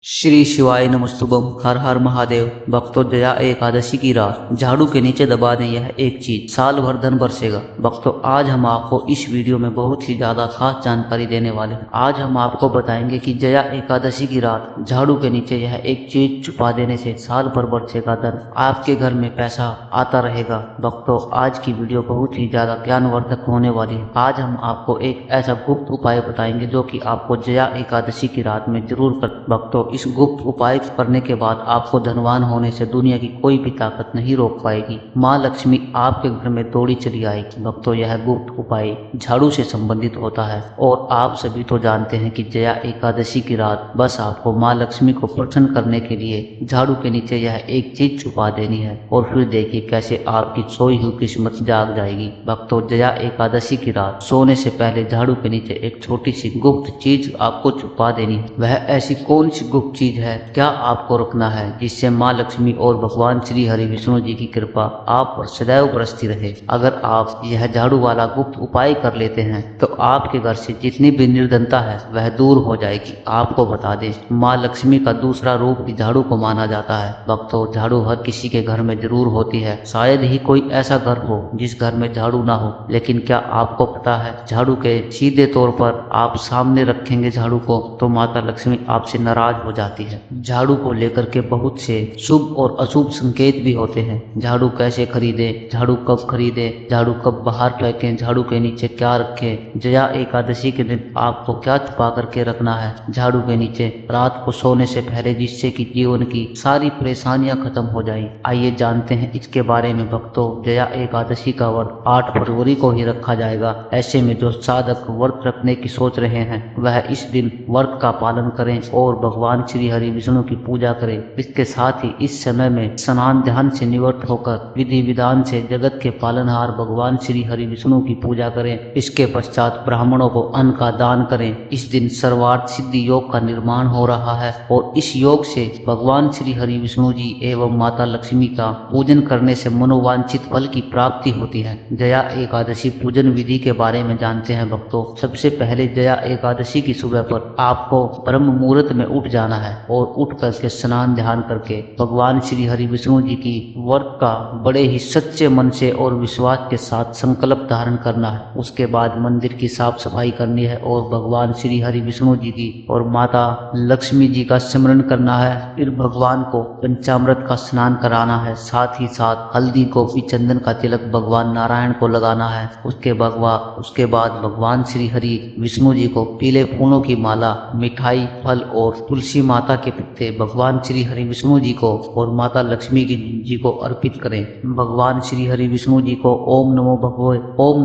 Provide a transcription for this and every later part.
श्री शिवाय नमस्तुभम। हर हर महादेव। भक्तों, जया एकादशी की रात झाड़ू के नीचे दबा दें, यह एक चीज साल भर धन बरसेगा। भक्तों, आज हम आपको इस वीडियो में बहुत ही ज्यादा खास जानकारी देने वाले हैं। आज हम आपको बताएंगे कि जया एकादशी की रात झाड़ू के नीचे यह एक चीज छुपा देने से साल भर बरसेगा धन, आपके घर में पैसा आता रहेगा। भक्तों, आज की वीडियो बहुत ही ज्यादा ज्ञानवर्धक होने वाली है। आज हम आपको एक ऐसा गुप्त उपाय बताएंगे जो कि आपको जया एकादशी की रात में जरूर कर। भक्तों, इस गुप्त उपाय करने के बाद आपको धनवान होने से दुनिया की कोई भी ताकत नहीं रोक पाएगी। माँ लक्ष्मी आपके घर में दौड़ी चली आएगी। भक्तों, यह गुप्त उपाय झाड़ू से संबंधित होता है और आप सभी तो जानते हैं कि जया एकादशी की रात बस आपको माँ लक्ष्मी को प्रसन्न करने के लिए झाड़ू के नीचे यह एक चीज छुपा देनी है और फिर देखिए कैसे आपकी सोई हुई किस्मत जाग जाएगी। भक्तों, जया एकादशी की रात सोने से पहले झाड़ू के नीचे एक छोटी सी गुप्त चीज आपको छुपा देनी है। वह ऐसी कौन सी गुप्त चीज है, क्या आपको रखना है जिससे माँ लक्ष्मी और भगवान श्री हरि विष्णु जी की कृपा आप पर सदैव बरसती रहे। अगर आप यह झाड़ू वाला गुप्त उपाय कर लेते हैं तो आपके घर से जितनी भी निर्धनता है वह दूर हो जाएगी। आपको बता दें, माँ लक्ष्मी का दूसरा रूप भी झाड़ू को माना जाता है। भक्तों, झाड़ू हर किसी के घर में जरूर होती है। शायद ही कोई ऐसा घर हो जिस घर में झाड़ू ना हो, लेकिन क्या आपको पता है झाड़ू के सीधे तौर पर आप सामने रखेंगे झाड़ू को तो माता लक्ष्मी आपसे नाराज हो जाती है। झाड़ू को लेकर के बहुत से शुभ और अशुभ संकेत भी होते हैं। झाड़ू कैसे खरीदे, झाड़ू कब खरीदे, झाड़ू कब बाहर फेंकें, झाड़ू के नीचे क्या रखें, जया एकादशी के दिन आपको क्या छुपा करके रखना है झाड़ू के नीचे रात को सोने से पहले, जिससे कि जीवन की सारी परेशानियां खत्म हो जाए। आइए जानते हैं इसके बारे में। भक्तों, जया एकादशी का व्रत 8 फरवरी को ही रखा जाएगा। ऐसे में जो साधक व्रत रखने की सोच रहे हैं वह इस दिन व्रत का पालन करें और भगवान श्री हरि विष्णु की पूजा करें। इसके साथ ही इस समय में स्नान ध्यान से निवृत्त होकर विधि विधान से जगत के पालनहार भगवान श्री हरि विष्णु की पूजा करें। इसके पश्चात ब्राह्मणों को अन्न का दान करें। इस दिन सर्वार्थ सिद्धि योग का निर्माण हो रहा है और इस योग से भगवान श्री हरि विष्णु जी एवं माता लक्ष्मी का पूजन करने से मनोवांछित फल की प्राप्ति होती है। जया एकादशी पूजन विधि के बारे में जानते हैं। भक्तों, सबसे पहले जया एकादशी की सुबह पर आपको ब्रह्म मुहूर्त में उठ जाना है और उठ करके स्नान ध्यान करके भगवान श्री हरि विष्णु जी की व्रत का बड़े ही सच्चे मन से और विश्वास के साथ संकल्प धारण करना है। उसके बाद मंदिर की साफ सफाई करनी है और भगवान श्री हरि विष्णु जी की और माता लक्ष्मी जी का स्मरण करना है। फिर भगवान को पंचामृत का स्नान कराना है। साथ ही साथ हल्दी गोपी चंदन का तिलक भगवान नारायण को लगाना है। उसके बाद भगवान श्री हरि विष्णु जी को पीले फूलों की माला, मिठाई, फल और तुलसी माता के पत्ते भगवान श्री हरि विष्णु जी को और माता लक्ष्मी जी को अर्पित करें। भगवान श्री हरि विष्णु जी को ओम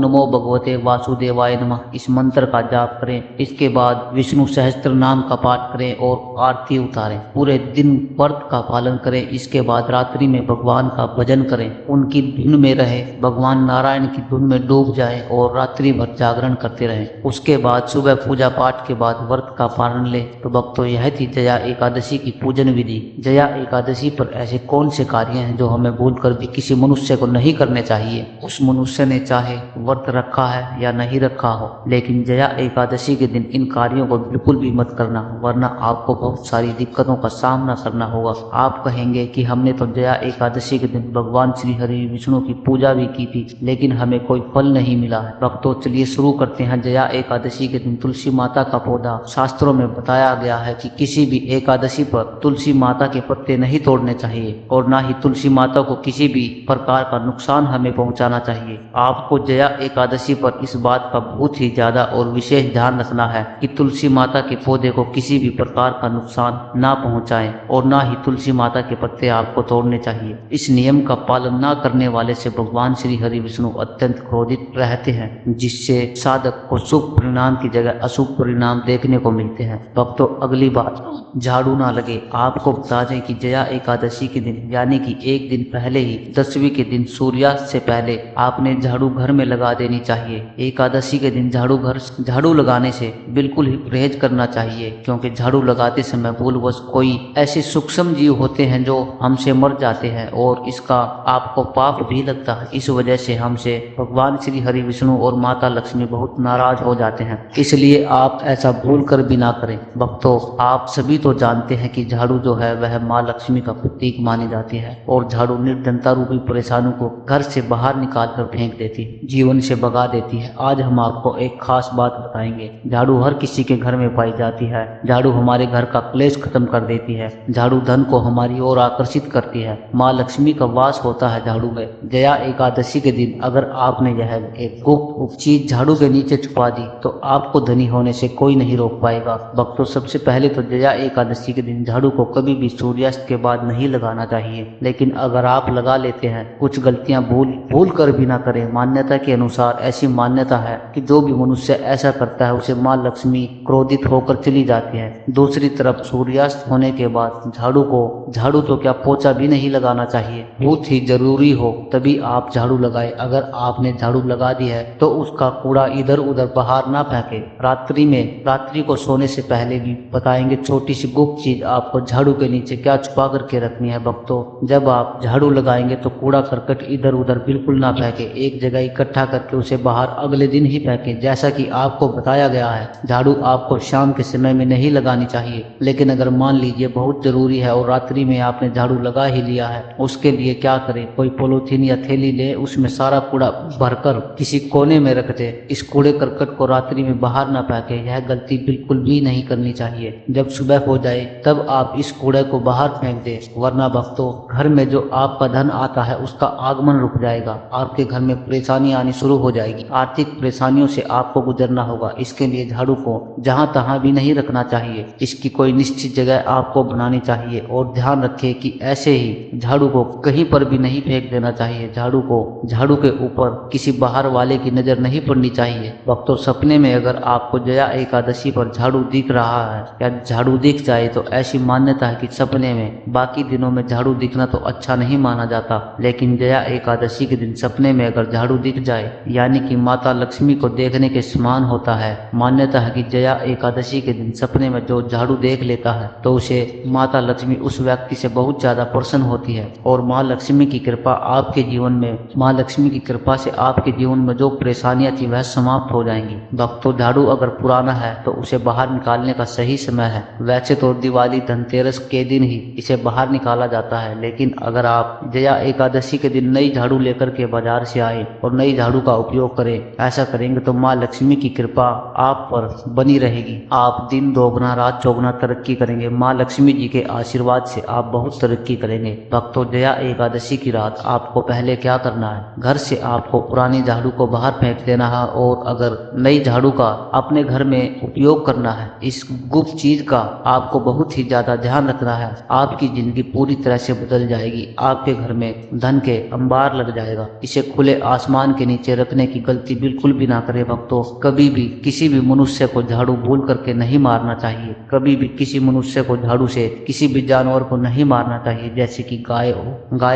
नमो भगवते वासुदेवाय नमः इस मंत्र का जाप करें। इसके बाद विष्णु सहस्त्र नाम का पाठ करें और आरती उतारें। पूरे दिन व्रत का पालन करें। इसके बाद रात्रि में भगवान का भजन करें, उनकी धुन में रहे, भगवान नारायण की धुन में डूब जाएं और रात्रि भर जागरण करते रहें। उसके बाद सुबह पूजा पाठ के बाद व्रत का पालन ले। तो भक्तों, यह थी जया एकादशी की पूजन विधि। जया एकादशी पर ऐसे कौन से कार्य हैं जो हमें भूलकर भी किसी मनुष्य को नहीं करने चाहिए। उस मनुष्य ने चाहे व्रत रखा है या नहीं रखा हो, लेकिन जया एकादशी के दिन इन कार्यों को बिल्कुल भी मत करना, वरना आपको बहुत सारी दिक्कतों का सामना करना होगा। आप कहेंगे कि हमने तो जया एकादशी के दिन भगवान श्री हरि विष्णु की पूजा भी की थी लेकिन हमें कोई फल नहीं मिला है। भक्तों, चलिए शुरू करते हैं। जया एकादशी के दिन तुलसी माता का पौधा, शास्त्रों में बताया गया है कि किसी भी एकादशी पर तुलसी माता के पत्ते नहीं तोड़ने चाहिए और ना ही तुलसी माता को किसी भी प्रकार का नुकसान हमें पहुंचाना चाहिए। आपको जया एकादशी पर इस बात का बहुत ही ज्यादा और विशेष ध्यान रखना है कि तुलसी माता के पौधे को किसी भी प्रकार का नुकसान ना पहुंचाएं और ना ही तुलसी माता के पत्ते आपको तोड़ने चाहिए। इस नियम का पालन ना करने वाले से भगवान श्री हरि विष्णु अत्यंत क्रोधित रहते हैं, जिससे साधक को शुभ परिणाम की जगह अशुभ परिणाम देखने को मिलते हैं। भक्तों, अगली बात, झाड़ू ना लगे। आपको बता दें कि जया एकादशी के दिन यानी कि एक दिन पहले ही 10वीं के दिन सूर्यास्त से पहले आपने झाड़ू घर में लगा देनी चाहिए। एकादशी के दिन झाड़ू लगाने से बिल्कुल ही परहेज करना चाहिए, क्योंकि झाड़ू लगाते समय भूलवश कोई ऐसे सूक्ष्म जीव होते हैं जो हमसे मर जाते हैं और इसका आपको पाप भी लगता है। इस वजह से हमसे भगवान श्री हरि विष्णु और माता लक्ष्मी बहुत नाराज हो जाते हैं, इसलिए आप ऐसा भूल कर भी ना करें। भक्तों, आप सभी तो जानते हैं हैं कि झाड़ू जो है वह माँ लक्ष्मी का प्रतीक मानी जाती है और झाड़ू निर्धनता रूपी परेशानियों को घर से बाहर निकाल कर फेंक देती है, जीवन से भगा देती है। आज हम आपको एक खास बात बताएंगे। झाड़ू हर किसी के घर में पाई जाती है। झाड़ू हमारे घर का क्लेश खत्म कर देती है। झाड़ू धन को हमारी ओर आकर्षित करती है। माँ लक्ष्मी का वास होता है झाड़ू में। जया एकादशी के दिन अगर आपने यह एक गुप्त चीज झाड़ू के नीचे छुपा दी तो आपको धनी होने से कोई नहीं रोक पाएगा। भक्तों, सबसे पहले तो जया एकादशी के दिन झाड़ू को कभी भी सूर्यास्त के बाद नहीं लगाना चाहिए, लेकिन अगर आप लगा लेते हैं, कुछ गलतियां भूल कर भी ना करें। मान्यता के अनुसार ऐसी मान्यता है कि जो भी मनुष्य ऐसा करता है उसे माँ लक्ष्मी क्रोधित होकर चली जाती है। दूसरी तरफ सूर्यास्त होने के बाद झाड़ू तो क्या पोछा भी नहीं लगाना चाहिए। बहुत ही जरूरी हो तभी आप झाड़ू लगाए। अगर आपने झाड़ू लगा दी है तो उसका कूड़ा इधर उधर बाहर ना फेंके। रात्रि को सोने से पहले भी बताएंगे छोटी सी गुप्त चीज आपको झाड़ू के नीचे क्या छुपा करके रखनी है। भक्तों, जब आप झाड़ू लगाएंगे तो कूड़ा करकट इधर उधर बिल्कुल ना फेंके। एक जगह इकट्ठा करके उसे बाहर अगले दिन ही फेंके। जैसा कि आपको बताया गया है, झाड़ू आपको शाम के समय में नहीं लगानी चाहिए। लेकिन अगर मान लीजिए बहुत जरूरी है और रात्रि में आपने झाड़ू लगा ही लिया है, उसके लिए क्या करें, कोई पॉलीथीन या थैली ले, उसमें सारा कूड़ा भरकर किसी कोने में रख दे। इस कूड़े करकट को रात्रि में बाहर ना फेंके। यह गलती बिल्कुल भी नहीं करनी चाहिए। जब सुबह हो जाए तब आप इस कूड़े को बाहर फेंक दे, वरना भक्तों घर में जो आपका धन आता है उसका आगमन रुक जाएगा। आपके घर में परेशानी आनी शुरू हो जाएगी। आर्थिक परेशानियों से आपको गुजरना होगा। इसके लिए झाड़ू को जहां तहां भी नहीं रखना चाहिए। इसकी कोई निश्चित जगह आपको बनानी चाहिए और ध्यान रखें कि ऐसे ही झाड़ू को कहीं पर भी नहीं फेंक देना चाहिए। झाड़ू के ऊपर किसी बाहर वाले की नजर नहीं पड़नी चाहिए। भक्तों, सपने में अगर आपको जया एकादशी पर झाड़ू दिख रहा है या झाड़ू दिख जाए तो ऐसी मान्यता है कि सपने में, बाकी दिनों में झाड़ू दिखना तो अच्छा नहीं माना जाता, लेकिन जया एकादशी के दिन सपने में अगर झाड़ू दिख जाए यानी कि माता लक्ष्मी को देखने के समान होता है। मान्यता है कि जया एकादशी के दिन सपने में जो झाड़ू देख लेता है तो उसे माता लक्ष्मी उस व्यक्ति से बहुत ज्यादा प्रसन्न होती है और माँ लक्ष्मी की कृपा से आपके जीवन में जो परेशानियां थी वह समाप्त हो जाएंगी। भक्तों, झाड़ू अगर पुराना है तो उसे बाहर निकालने का सही समय है। वैसे तो दिवाली धनतेरस के दिन ही इसे बाहर निकाला जाता है, लेकिन अगर आप जया एकादशी के दिन नई झाड़ू लेकर के बाजार से आए और नई झाड़ू का उपयोग करें, ऐसा करेंगे तो माँ लक्ष्मी की कृपा आप पर बनी रहेगी। आप दिन दोगुना रात चौगुना तरक्की करेंगे। माँ लक्ष्मी जी के आशीर्वाद से आप बहुत तरक्की करेंगे। भक्तों, जया एकादशी की रात आपको पहले क्या करना है, घर से आपको पुरानी झाड़ू को बाहर फेंक देना है और अगर नई झाड़ू का अपने घर में उपयोग करना है। इस गुप्त चीज का आपको बहुत ही ज्यादा ध्यान रखना है। आपकी जिंदगी पूरी तरह से बदल जाएगी। आपके घर में धन के अंबार लग जाएगा। इसे खुले आसमान के नीचे रखने की गलती बिल्कुल भी ना करें। भक्तों, कभी भी किसी भी मनुष्य को झाड़ू भूल करके नहीं मारना चाहिए। कभी भी किसी मनुष्य को झाड़ू से किसी भी जानवर को नहीं मारना चाहिए, जैसे कि गाय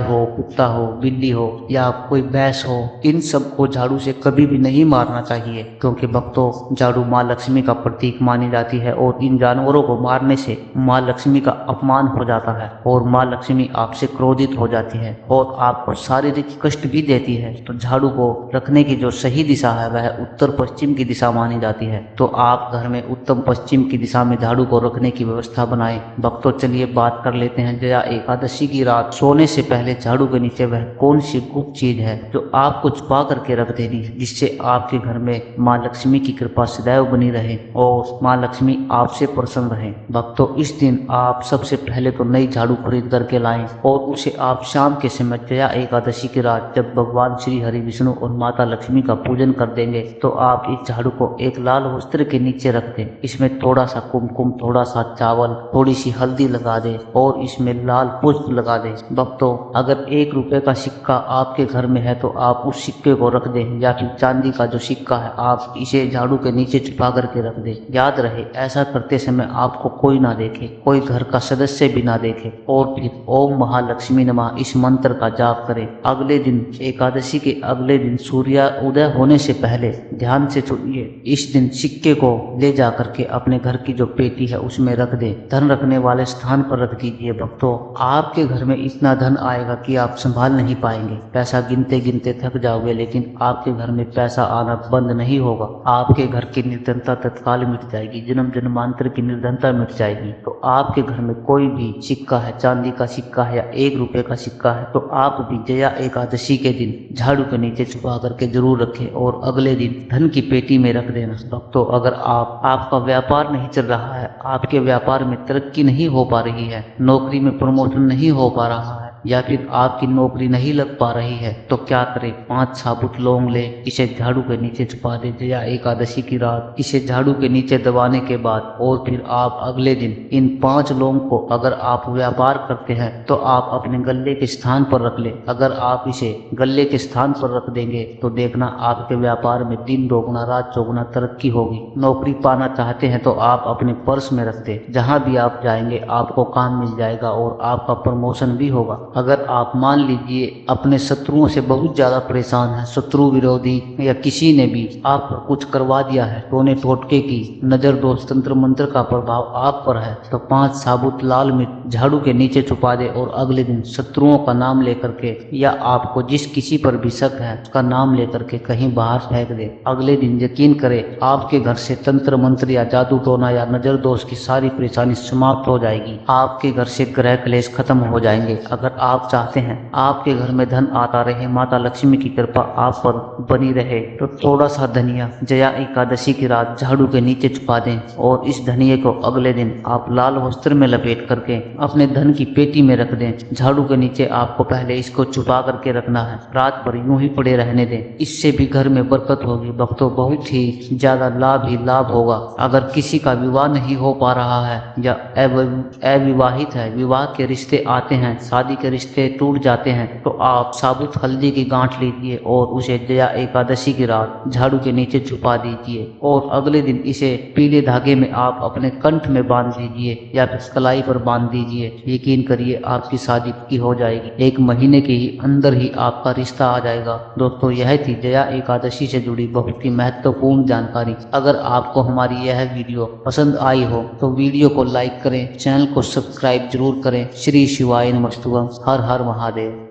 हो, कुत्ता हो, बिल्ली हो या कोई भैंस हो। इन सब को झाड़ू से कभी भी नहीं मारना चाहिए, क्योंकि भक्तों झाड़ू माँ लक्ष्मी का प्रतीक मानी जाती है और इन जानवरों को मारने से माँ लक्ष्मी का अपमान हो जाता है और माँ लक्ष्मी आपसे क्रोधित हो जाती है और आपको शारीरिक कष्ट भी देती है। तो झाड़ू को रखने की जो सही दिशा है वह उत्तर पश्चिम की दिशा मानी जाती है। तो आप घर में उत्तर पश्चिम की दिशा में झाड़ू को रखने की व्यवस्था बनाएं। भक्तों, चलिए बात कर लेते हैं जया एकादशी की रात सोने से पहले झाड़ू के नीचे वह कौन सी गुप्त चीज है जो आपको छुपा करके रख देनी है, जिससे आपके घर में माँ लक्ष्मी की कृपा सदैव बनी रहे और माँ लक्ष्मी आपसे प्रसन्न रहे। भक्तों, इस दिन आप सबसे पहले तो नई झाड़ू खरीद करके लाएं और उसे आप शाम के समय जया एकादशी की रात जब भगवान श्री हरि विष्णु और माता लक्ष्मी का पूजन कर देंगे तो आप इस झाड़ू को एक लाल वस्त्र के नीचे रख दें। इसमें थोड़ा सा कुमकुम, थोड़ा सा चावल, थोड़ी सी हल्दी लगा दें और इसमें लाल पुष्प लगा दें। भक्तों, अगर 1 रुपए का सिक्का आपके घर में है तो आप उस सिक्के को रख दें, या फिर चांदी का जो सिक्का है आप इसे झाड़ू के नीचे छुपा करके रख दें। याद रहे, ऐसा करते समय आपको कोई ना देखे, कोई घर का सदस्य भी ना देखे। और फिर ओम महालक्ष्मी नमः इस मंत्र का जाप करें। अगले दिन एकादशी के अगले दिन सूर्य उदय होने से पहले ध्यान से सुनिए, इस दिन सिक्के को ले जा करके अपने घर की जो पेटी है उसमें रख दें। धन रखने वाले स्थान पर रख दीजिए। भक्तों, आपके घर में इतना धन आएगा कि आप संभाल नहीं पाएंगे। पैसा गिनते गिनते थक जाओगे, लेकिन आपके घर में पैसा आना बंद नहीं होगा। आपके घर की निर्धनता तत्काल मिट जाएगी। जन्म जन्मांतर की निर्धनता मिट जाएगी। तो आपके घर में कोई भी सिक्का है, चांदी का सिक्का है या 1 रुपए का सिक्का है, तो आप भी जया एकादशी के दिन झाड़ू के नीचे छुपा करके जरूर रखें और अगले दिन धन की पेटी में रख देना। दोस्तों, अगर आपका व्यापार नहीं चल रहा है, आपके व्यापार में तरक्की नहीं हो पा रही है, नौकरी में प्रमोशन नहीं हो पा रहा है या फिर आपकी नौकरी नहीं लग पा रही है, तो क्या करें, 5 साबुत लौंग ले, इसे झाड़ू के नीचे छुपा दे जया एकादशी की रात। इसे झाड़ू के नीचे दबाने के बाद और फिर आप अगले दिन इन 5 लौंग को, अगर आप व्यापार करते हैं तो आप अपने गले के स्थान पर रख ले। अगर आप इसे गले के स्थान पर रख देंगे तो देखना आपके व्यापार में दिन दोगुना रात चौगुना तरक्की होगी। नौकरी पाना चाहते हैं तो आप अपने पर्स में रख दे, जहां भी आप जाएंगे आपको काम मिल जाएगा और आपका प्रमोशन भी होगा। अगर आप मान लीजिए अपने शत्रुओं से बहुत ज्यादा परेशान हैं, शत्रु विरोधी या किसी ने भी आप पर कुछ करवा दिया है, टोने टोटके की नजर दोष तंत्र मंत्र का प्रभाव आप पर है, तो 5 साबुत लाल मिर्च झाड़ू के नीचे छुपा दे और अगले दिन शत्रुओं का नाम लेकर के या आपको जिस किसी पर भी शक है उसका नाम लेकर के कहीं बाहर फेंक दे। अगले दिन यकीन करें आपके घर से तंत्र मंत्र या जादू टोना या नजर दोष की सारी परेशानी समाप्त हो जाएगी। आपके घर से ग्रह क्लेश खत्म हो जाएंगे। अगर आप चाहते हैं आपके घर में धन आता रहे, माता लक्ष्मी की कृपा आप पर बनी रहे, तो थोड़ा सा धनिया जया एकादशी की रात झाड़ू के नीचे छुपा दें और इस धनिये को अगले दिन आप लाल वस्त्र में लपेट करके अपने धन की पेटी में रख दें। झाड़ू के नीचे आपको पहले इसको छुपा करके रखना है, रात भर यूं ही पड़े रहने दें। इससे भी घर में बरकत होगी भक्तों, बहुत ही ज्यादा लाभ ही लाभ होगा। अगर किसी का विवाह नहीं हो पा रहा है या अविवाहित है, विवाह के रिश्ते आते हैं, शादी के रिश्ते टूट जाते हैं, तो आप साबुत हल्दी की गांठ लीजिए और उसे जया एकादशी की रात झाड़ू के नीचे छुपा दीजिए और अगले दिन इसे पीले धागे में आप अपने कंठ में बांध दीजिए या फिर कलाई पर बांध दीजिए। यकीन करिए आपकी शादी की हो जाएगी, 1 महीने के ही अंदर ही आपका रिश्ता आ जाएगा। दोस्तों, यह थी जया एकादशी से जुड़ी बहुत ही महत्वपूर्ण जानकारी। अगर आपको हमारी यह वीडियो पसंद आई हो तो वीडियो को लाइक करें, चैनल को सब्सक्राइब जरूर करें। श्री शिवाय नमस्तुभ्यं। हर हर महादेव।